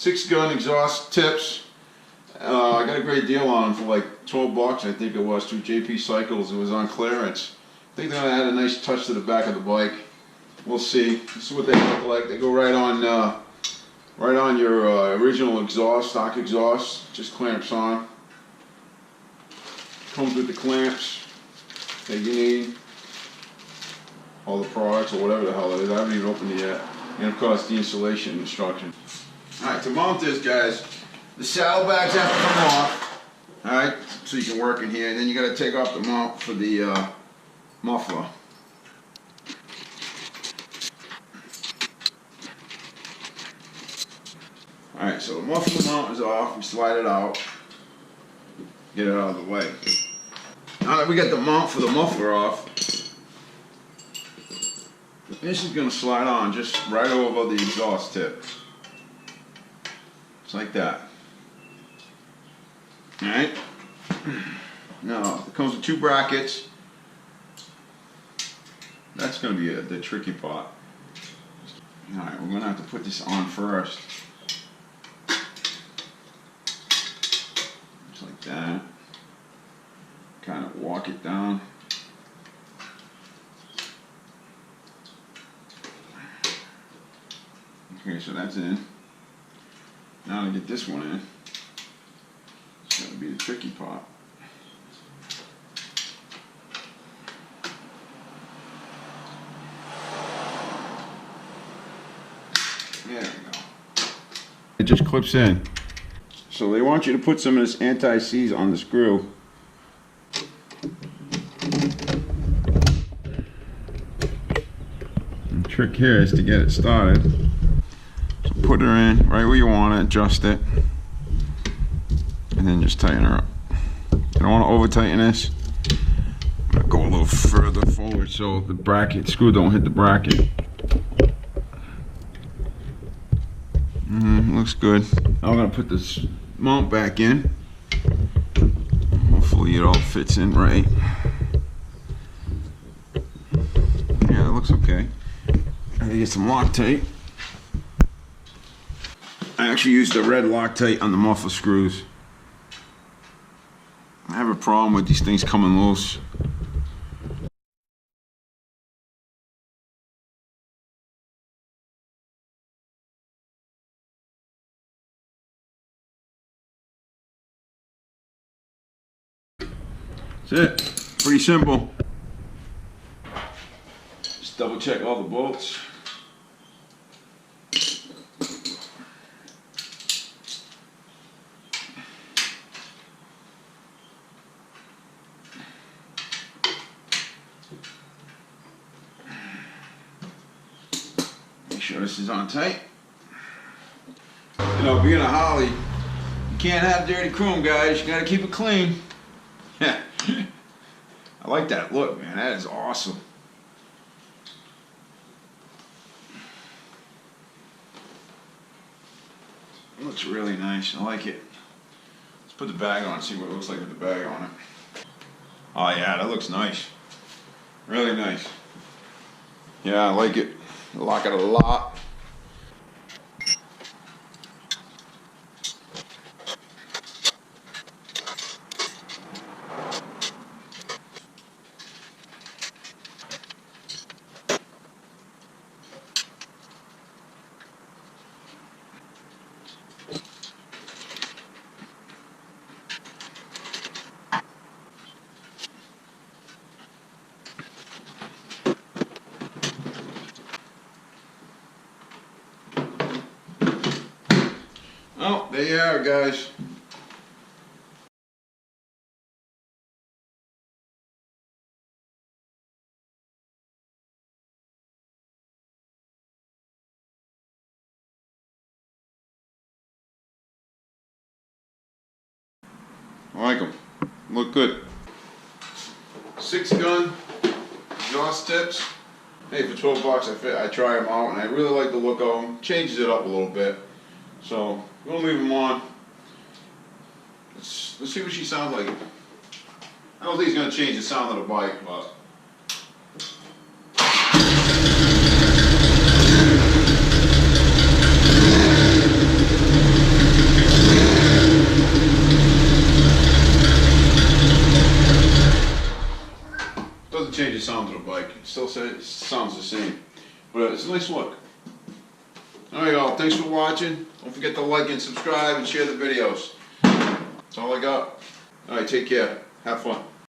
6-gun exhaust tips. I got a great deal on them for like 12 bucks, I think it was, through JP Cycles. It was on clearance. I think they're gonna add a nice touch to the back of the bike. We'll see. This is what they look like. They go right on your original exhaust, stock exhaust. Just clamps on. Comes with the clamps that you need. All the products or whatever the hell it is. I haven't even opened it yet. And of course the installation instructions. Alright, to mount this, guys, the saddlebags have to come off. Alright, so you can work in here. And then you got to take off the mount for the muffler. Alright, so the muffler mount is off. We slide it out. Get it out of the way. Now that we got the mount for the muffler off, this is going to slide on just right over the exhaust tip. Just like that. Alright? Now, it comes with 2 brackets. That's going to be the tricky part. Alright, we're going to have to put this on first. Just like that. Kind of walk it down. Okay, so that's in. Now to get this one in, it's going to be the tricky part. There we go. It just clips in. So they want you to put some of this anti-seize on the screw. The trick here is to get it started. Put her in right where you want it, adjust it, and then just tighten her up. You don't want to over tighten this. I'm gonna go a little further forward so the screw don't hit the bracket. Looks good. I'm gonna put this mount back in. Hopefully it all fits in right. Yeah, it looks okay. I gotta get some Loctite. I actually used the red Loctite on the muffler screws. I have a problem with these things coming loose. That's it. Pretty simple. Just double check all the bolts. Make sure this is on tight. You know, being a Harley, you can't have dirty chrome, guys. You gotta keep it clean. I like that look, man. That is awesome. It looks really nice. I like it. Let's put the bag on and see what it looks like with the bag on it. Oh yeah, that looks nice. Really nice. Yeah, I like it. I like it a lot. Oh, there you are, guys. I like them. Look good. 6-gun exhaust tips. Hey, for 12 bucks, I try them out, and I really like the look of them. Changes it up a little bit. So we'll leave them on. Let's see what she sounds like. I don't think it's going to change the sound of the bike, but. change the sound of the bike. It still sounds the same. But it's a nice look. Alright y'all, thanks for watching. Don't forget to like and subscribe and share the videos. That's all I got. Alright, take care. Have fun.